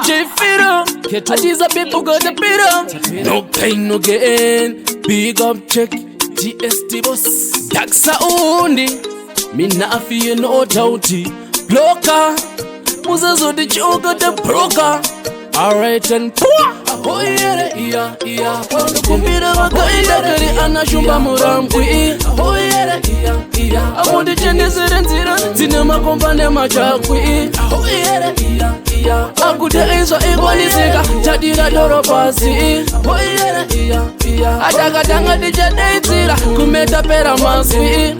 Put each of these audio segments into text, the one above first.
dzaFerah, get to these people got the beat. No pain, no gain. Big up check, GST boss. Dark Saundi, me not feel no doubty. Blocker, Muzazo the joker, the broker. Alright and poor. Oh yeah, kumbira wakaenda ana shumba murambwi. Oh yeah, amundi chendezera nzira dzine makomba nemachakwi. Oh yeah, akuda izwa ikwanisika chadira doro pasi. Oh yeah, atakatanga tichadaidzira kumeta pera maswi.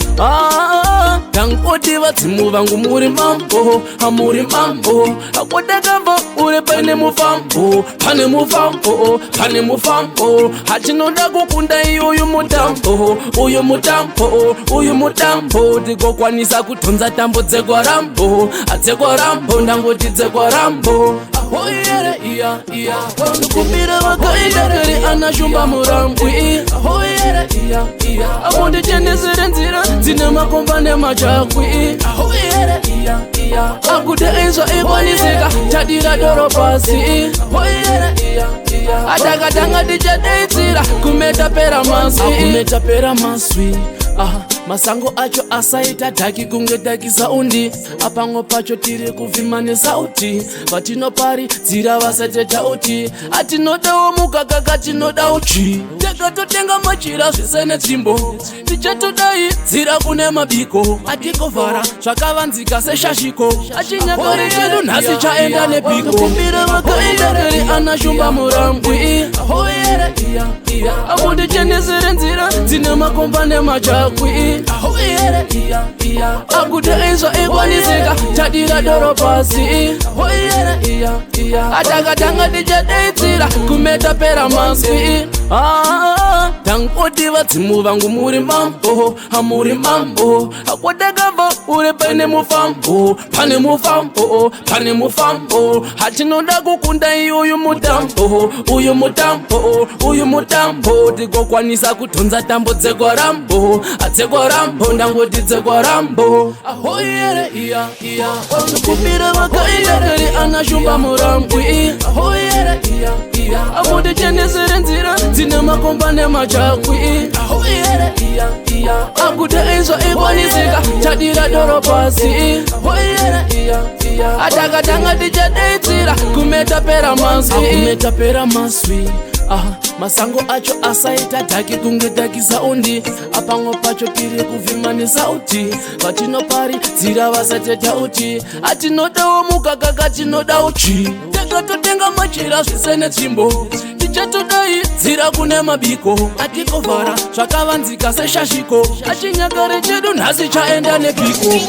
Tangoti vadzimu vangu muri mambo, amuri mambo. Akodakamba uri pane mufambo, pane mufambo, pane mufambo. Hachinoda kukunda uyu mutambo, uyu mutambo, uyu mutambo. Tikokwanisa kutonza tambo dzeKwaRambo, dzeKwaRambo, ndangoti dzeKwaRambo. Oh yeah, kumbira wakaenda ana shumba murambwi. Oh yeah, amundi chendezera nzira dzine makomba nemachakwi. Oh yeah, akuda izwa ikwanisika chadira doro pasi. Oh yeah, atakatanga tichadaidzira kumeta pera maswi. Kumeta pera maswi. Masango acho asaita dhaki kunge dhaki saundi. Apango pacho tiri kuvimane sauti. Vatinopari dzira vasateta uti. Atinodawo mukaka katinoda uchi. Tekatotenga machira zvisene tsvimbo. Tichatodai dzira kune mabiko. Atikovhara zvakavanzika seshashiko. Achinyakare chedu nhasi chaenda nepiko. Kumbira wakaenda ana shumba murambwi. Oh yeah, amundi chendezera nzira dzine makomba nemachakwi. Oh yeah, akuda izwa ikwanisika chadira doro pasi. Oh yeah, atakatanga tichadaidzira kumeta pera maswi. Tangoti vadzimu vangu muri mambo, amuri mambo. Akodakamba uri pane mufambo, pane mufambo, pane mufambo. Hachinoda kukunda uyu mutambo, uyu mutambo, uyu mutambo. Tikokwanisa kutonza tambo dzeKwaRambo, dzeKwaRambo, ndangoti dzeKwaRambo. Oh yeah, kumbira wakaenda ana shumba murambwi. Oh yeah, amundi chendezera nzira dzine makomba nemachakwi. Oh yeah, akuda izwa ikwanisika chadira doro pasi. Oh yeah, atakatanga tichadaidzira kumeta pera maswi. Kumeta pera maswi. Masango acho asaita dhaki kunge dhaki saundi. Apango pacho tiri kuvimane sauti. Vatinopari dzira vasateta uti. Atinodawo mukaka katinoda uchi. Tekatotenga machira zvisene tsvimbo. Tichatodai dzira kune mabiko. Atikovhara zvakavanzika seshashiko. Achinyakare chedu nhasi chaenda nepiko.